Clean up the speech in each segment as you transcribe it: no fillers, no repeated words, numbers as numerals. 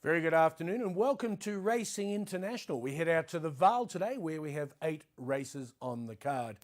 Very good afternoon and welcome to Racing International. We head out to the Vale today where we have 8 races on the card.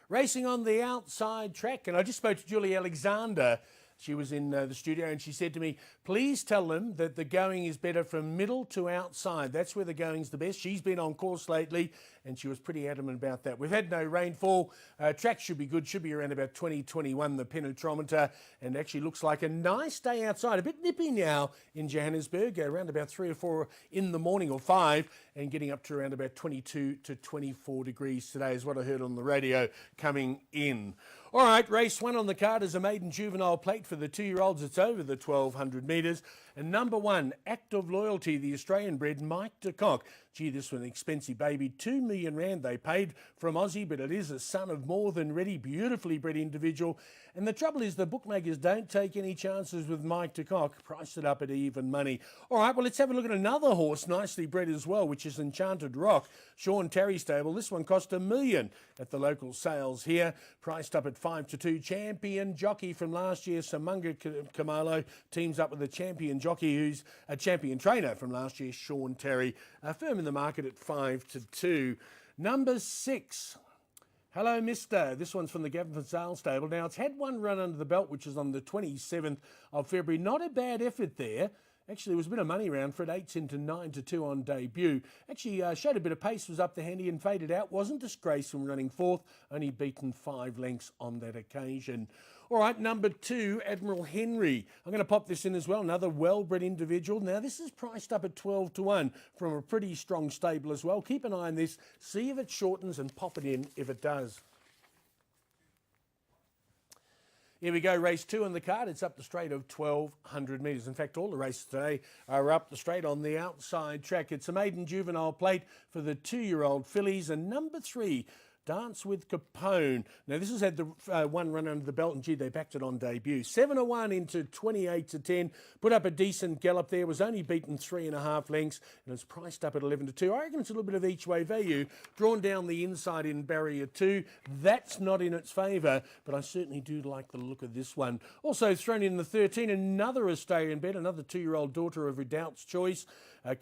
Racing on the outside track, and I just spoke to Julie Alexander. She was in the studio and she said to me, please tell them that the going is better from middle to outside. That's where the going's the best. She's been on course lately and she was pretty adamant about that. We've had no rainfall. Track should be good, should be around about 2021, the penetrometer, and actually looks like a nice day outside. A bit nippy now in Johannesburg, around about 3 or 4 in the morning or 5, and getting up to around about 22 to 24 degrees today is what I heard on the radio coming in. All right, race 1 on the card is a maiden juvenile plate for the 2-year-olds. It's over the 1,200 metres. And number 1, Act of Loyalty, the Australian-bred Mike de Kock. Gee, this was an expensive baby. 2 million rand they paid from Aussie, but it is a son of more than ready, beautifully bred individual. And the trouble is the bookmakers don't take any chances with Mike de Kock, priced it up at even money. All right, well, let's have a look at another horse, nicely bred as well, which is Enchanted Rock, Sean Terry stable. This one cost $1 million at the local sales here, priced up at 5-2. Champion jockey from last year, Samunga Kamalo, teams up with a champion jockey who's a champion trainer from last year, Sean Terry, firm in the market at 5-2. Number 6. Hello, Mister. This one's from the Gavin Fazal stable. Now, it's had one run under the belt, which is on the 27th of February. Not a bad effort there. Actually, there was a bit of money around for it, 8 into 9-2 on debut. Actually, showed a bit of pace, was up the handy and faded out. Wasn't disgraced from running 4th, only beaten 5 lengths on that occasion. All right, number 2, Admiral Henry. I'm going to pop this in as well, another well-bred individual. Now, this is priced up at 12-1 from a pretty strong stable as well. Keep an eye on this, see if it shortens and pop it in if it does. Here we go, race 2 on the card. It's up the straight of 1,200 metres. In fact, all the races today are up the straight on the outside track. It's a maiden juvenile plate for the 2-year-old fillies. And number 3, Dance with Capone. Now, this has had the one run under the belt, and gee, they backed it on debut. 7-1 into 28-10. Put up a decent gallop there. Was only beaten 3.5 lengths, and it's priced up at 11-2. I reckon it's a little bit of each way value. Drawn down the inside in barrier 2. That's not in its favour, but I certainly do like the look of this one. Also thrown in the 13, another Australian bet, another 2-year-old daughter of Redoubt's Choice.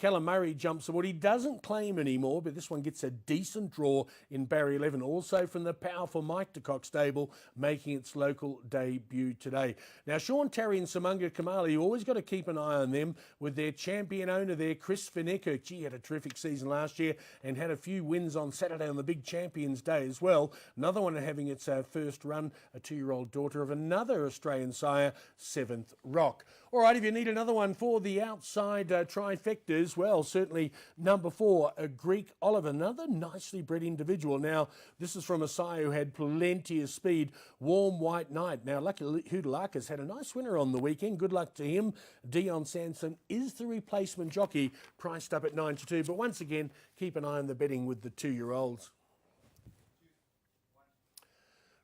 Callum Murray jumps aboard. He doesn't claim anymore, but this one gets a decent draw in barrier 11. Also from the powerful Mike de Kock stable, making its local debut today. Now, Sean Terry and Samunga Kamali, you always got to keep an eye on them with their champion owner there, Chris Vinecker. Gee, had a terrific season last year and had a few wins on Saturday on the big Champions Day as well. Another one having its first run, a 2-year-old daughter of another Australian sire, 7th Rock. All right, if you need another one for the outside trifectas, well, certainly number 4, a Greek Oliver, another nicely bred individual. Now, this is from a sire who had plenty of speed, Warm White Knight. Now, Lucky Hudalakas had a nice winner on the weekend. Good luck to him. Dion Sanson is the replacement jockey, priced up at 9-2. But once again, keep an eye on the betting with the 2-year-olds.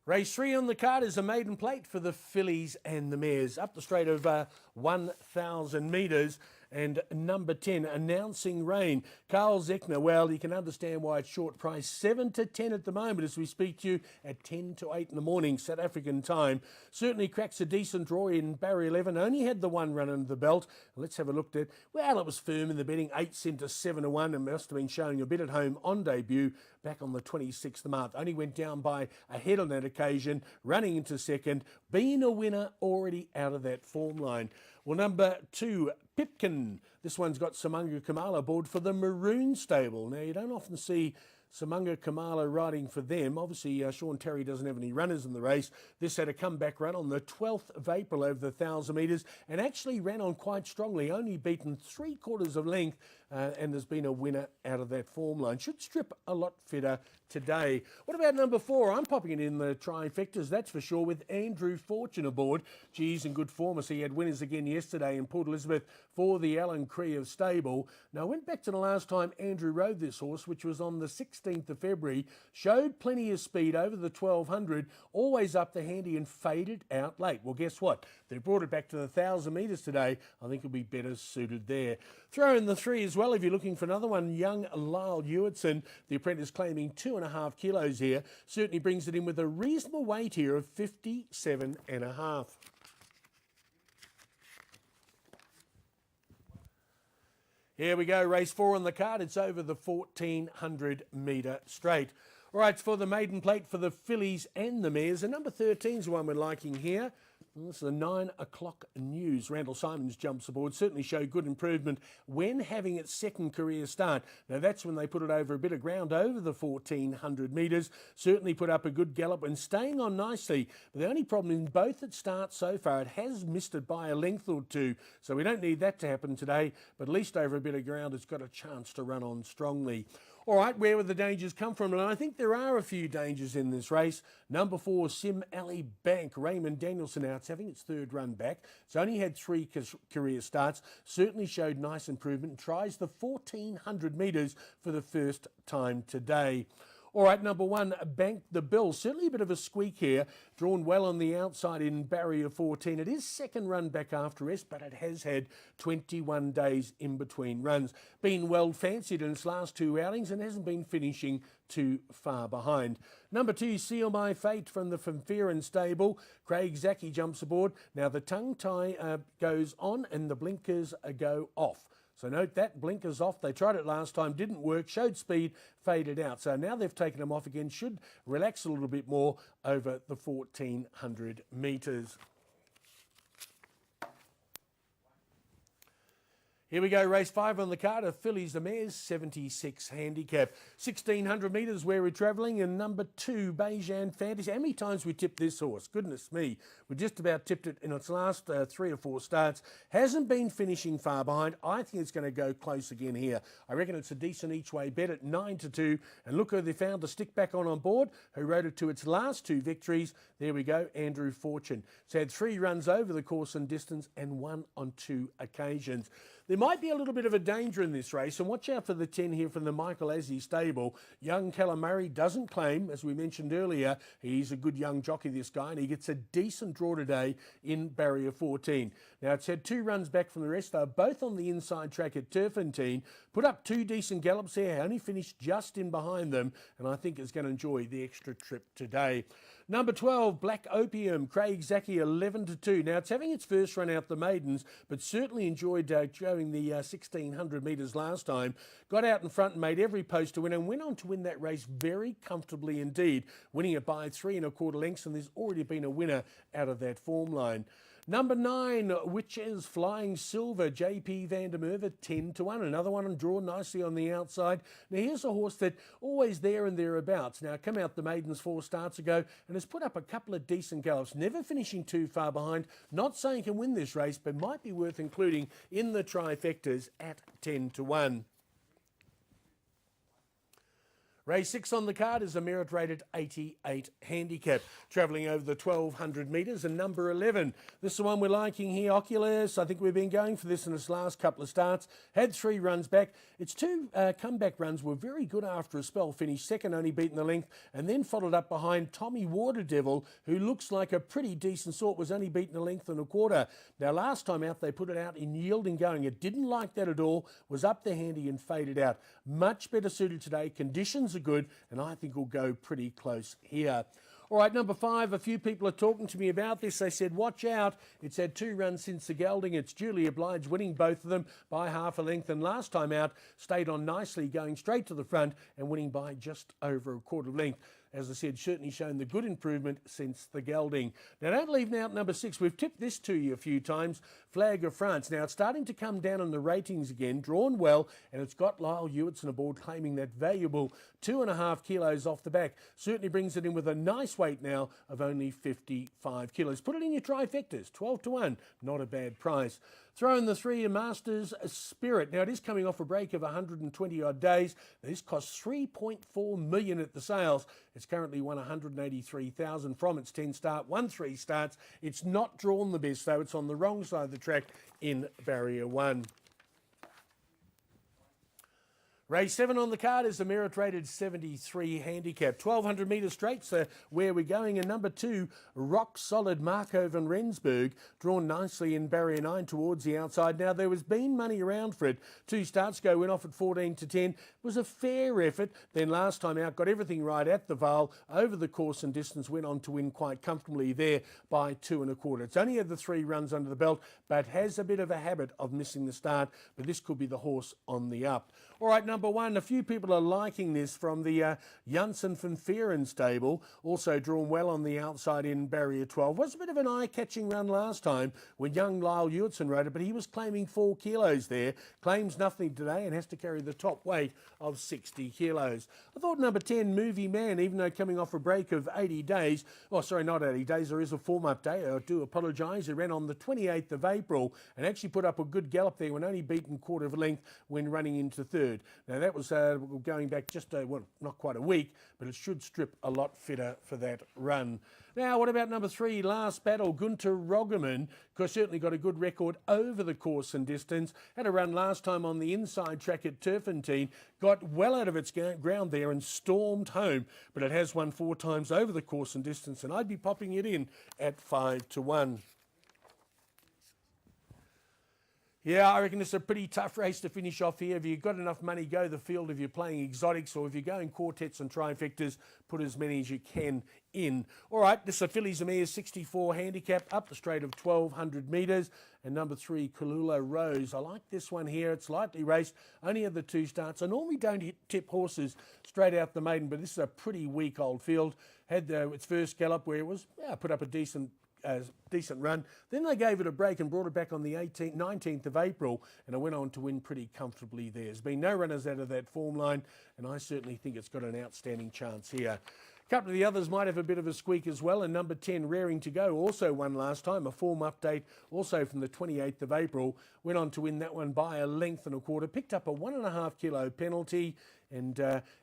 Race 3 on the card is a maiden plate for the fillies and the mares. Up the straight of 1,000 metres. And number 10, Announcing Rain. Carl Zechner, well, you can understand why it's short price. 7-10 at the moment as we speak to you at 10-8 in the morning, South African time. Certainly cracks a decent draw in barrier 11. Only had the one run under the belt. Let's have a look at it. Well, it was firm in the betting, 8 cent to 7-1, and must have been showing a bit at home on debut back on the 26th of March. Only went down by a head on that occasion, running into second, being a winner already out of that form line. Well, number 2, Pipkin. This one's got Samunga Kamala aboard for the Maroon stable. Now, you don't often see Samunga Kamala riding for them. Obviously, Sean Terry doesn't have any runners in the race. This had a comeback run on the 12th of April over the 1,000 metres and actually ran on quite strongly, only beaten 3/4 of length, and there's been a winner out of that form line. Should strip a lot fitter today. What about number 4? I'm popping it in the trifectas, that's for sure, with Andrew Fortune aboard. Geez, in good form. He had winners again yesterday in Port Elizabeth for the Alan Cree stable. Now, I went back to the last time Andrew rode this horse, which was on the 16th of February, showed plenty of speed over the 1,200, always up the handy and faded out late. Well, guess what? They brought it back to the 1,000 metres today. I think it'll be better suited there. Throw in the 3 as well if you're looking for another one. Young Lyle Hewitson, the apprentice, claiming 2.5 kilos here. Certainly brings it in with a reasonable weight here of 57.5. Here we go, race 4 on the card. It's over the 1400 metre straight. All right, for the maiden plate for the fillies and the mares. And number 13 is the one we're liking here. This is the 9 o'clock news. Randall Simons jumps aboard. Certainly showed good improvement when having its second career start. Now that's when they put it over a bit of ground over the 1400 metres. Certainly put up a good gallop and staying on nicely. But the only problem in both its starts so far, it has missed it by a length or two. So we don't need that to happen today. But at least over a bit of ground, it's got a chance to run on strongly. All right, where would the dangers come from? And I think there are a few dangers in this race. Number 4, Sim Alley Bank. Raymond Danielson now. It's having its third run back. It's only had 3 career starts. Certainly showed nice improvement and tries the 1400 metres for the first time today. All right, number 1, Bank the Bill. Certainly a bit of a squeak here. Drawn well on the outside in barrier 14. It is second run back after rest, but it has had 21 days in between runs. Been well fancied in its last 2 outings and hasn't been finishing too far behind. Number 2, Seal My Fate from the Fairview stable. Craig Zaki jumps aboard. Now the tongue tie goes on and the blinkers go off. So note that, blinkers off. They tried it last time, didn't work, showed speed, faded out. So now they've taken them off again, should relax a little bit more over the 1400 metres. Here we go, race 5 on the card of fillies, the mares, 76 handicap. 1600 metres where we're travelling, and number 2, Bejan Fantasy. How many times we tipped this horse? Goodness me. We just about tipped it in its last 3 or 4 starts. Hasn't been finishing far behind. I think it's going to go close again here. I reckon it's a decent each way bet at 9-2. And look who they found to stick back on board, who rode it to its last 2 victories. There we go, Andrew Fortune. It's had 3 runs over the course and distance and 1 on 2 occasions. There might be a little bit of a danger in this race, and watch out for the 10 here from the Michael Azzi stable. Young Callum Murray doesn't claim, as we mentioned earlier, he's a good young jockey, this guy, and he gets a decent draw today in barrier 14. Now, it's had 2 runs back from the rest. They're both on the inside track at Turfentine. Put up 2 decent gallops there, only finished just in behind them, and I think is going to enjoy the extra trip today. Number 12, Black Opium, Craig Zaki, 11-2. Now, it's having its first run out the maidens, but certainly enjoyed showing the 1600 metres last time. Got out in front and made every post to win and went on to win that race very comfortably indeed, winning it by 3 1/4 lengths, and there's already been a winner out of that form line. Number 9, which is Flying Silver, JP van der Merwe, 10-1. Another one drawn nicely on the outside. Now here's a horse that always there and thereabouts. Now come out the maidens 4 starts ago and has put up a couple of decent gallops, never finishing too far behind. Not saying he can win this race, but might be worth including in the trifectas at 10-1. Race 6 on the card is a merit-rated 88 handicap, travelling over the 1200 metres, and number 11. This is the one we're liking here, Oculus. I think we've been going for this in its last couple of starts. Had 3 runs back. Its 2 comeback runs were very good after a spell. Finished second, only beaten the length, and then followed up behind Tommy Waterdevil, who looks like a pretty decent sort, was only beaten a length and a quarter. Now, last time out, they put it out in yielding going. It didn't like that at all, was up the handy and faded out. Much better suited today. Conditions are good, and I think we'll go pretty close here. All right, number 5, a few people are talking to me about this. They said, watch out. It's had 2 runs since the gelding. It's Julia Blige winning both of them by half a length, and last time out stayed on nicely, going straight to the front and winning by just over a quarter length. As I said, certainly shown the good improvement since the gelding. Now, don't leave out number 6. We've tipped this to you a few times, Flag of France. Now, it's starting to come down on the ratings again, drawn well, and it's got Lyle Hewitson aboard, claiming that valuable 2.5 kilos off the back. Certainly brings it in with a nice weight now of only 55 kilos. Put it in your trifectas, 12-1, not a bad price. Throw in the 3 Masters Spirit. Now, it is coming off a break of 120 odd days. This costs $3.4 million at the sales. It's currently won 183,000 from its 10 start, won 3 starts. It's not drawn the best though. It's on the wrong side of the track in barrier 1. Race 7 on the card is the merit rated 73 handicap. 1200 metres straight, so where we're going. And number 2, Rock Solid Marco van Rensburg, drawn nicely in barrier 9 towards the outside. Now, there was been money around for it. 2 starts ago, went off at 14 to 10. It was a fair effort. Then last time out, got everything right at the Vale, over the course and distance, went on to win quite comfortably there by 2 1/4. It's only had the 3 runs under the belt, but has a bit of a habit of missing the start. But this could be the horse on the up. All right, number 1, a few people are liking this from the Janssen van Veeren stable, also drawn well on the outside in barrier 12. Was a bit of an eye-catching run last time when young Lyle Hewitson rode it, but he was claiming 4 kilos there. Claims nothing today and has to carry the top weight of 60 kilos. I thought number 10, Movie Man, even though coming off a break of 80 days, oh sorry, not 80 days, there is a form update, I do apologise. He ran on the 28th of April and actually put up a good gallop there when only beaten quarter of a length when running into third. Now that was going back just, well, not quite a week, but it should strip a lot fitter for that run. Now, what about number 3, Last Battle, Gunter Roggeman, because certainly got a good record over the course and distance. Had a run last time on the inside track at Turpentine, got well out of its ground there and stormed home, but it has won 4 times over the course and distance, and I'd be popping it in at 5 to 1. Yeah, I reckon it's a pretty tough race to finish off here. If you've got enough money, go the field. If you're playing exotics or if you're going quartets and trifectas, put as many as you can in. All right, this is a Fillies and Mares 64 handicap up the straight of 1200 metres. And number 3, Kalula Rose. I like this one here. It's lightly raced, only had the 2 starts. I normally don't tip horses straight out the maiden, but this is a pretty weak old field. Had its first gallop where it was, put up a decent run. Then they gave it a break and brought it back on the 19th of April, and it went on to win pretty comfortably there. There's been no runners out of that form line, and I certainly think it's got an outstanding chance here. A couple of the others might have a bit of a squeak as well, and number 10, Raring to Go, also won last time, a form update also from the 28th of April, went on to win that one by a length and a quarter, picked up a 1.5 kilo penalty, and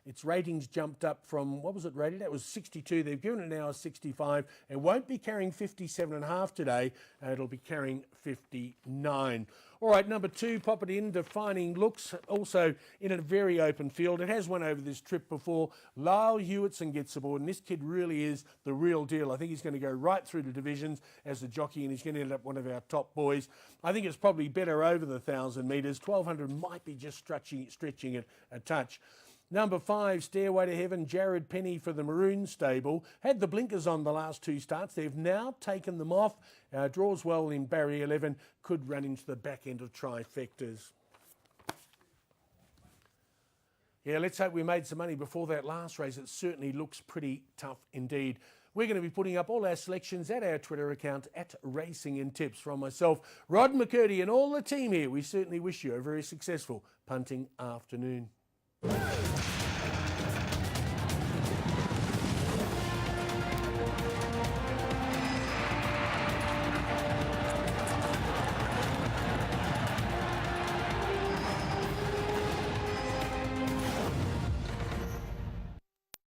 its ratings jumped up from, what was it rated? That was 62. They've given it now a 65. It won't be carrying 57.5 today. It'll be carrying 59. All right, number 2, pop it in, Defining Looks, also in a very open field. It has won over this trip before. Lyle Hewitson gets aboard, and this kid really is the real deal. I think he's going to go right through the divisions as a jockey, and he's going to end up one of our top boys. I think it's probably better over the 1,000 metres. 1,200 might be just stretching it a touch. Number 5, Stairway to Heaven, Jared Penny for the Maroon stable. Had the blinkers on the last 2 starts. They've now taken them off. Draws well in barrier 11. Could run into the back end of trifectas. Yeah, let's hope we made some money before that last race. It certainly looks pretty tough indeed. We're going to be putting up all our selections at our Twitter account at Racing and Tips. From myself, Rod McCurdy, and all the team here, we certainly wish you a very successful punting afternoon.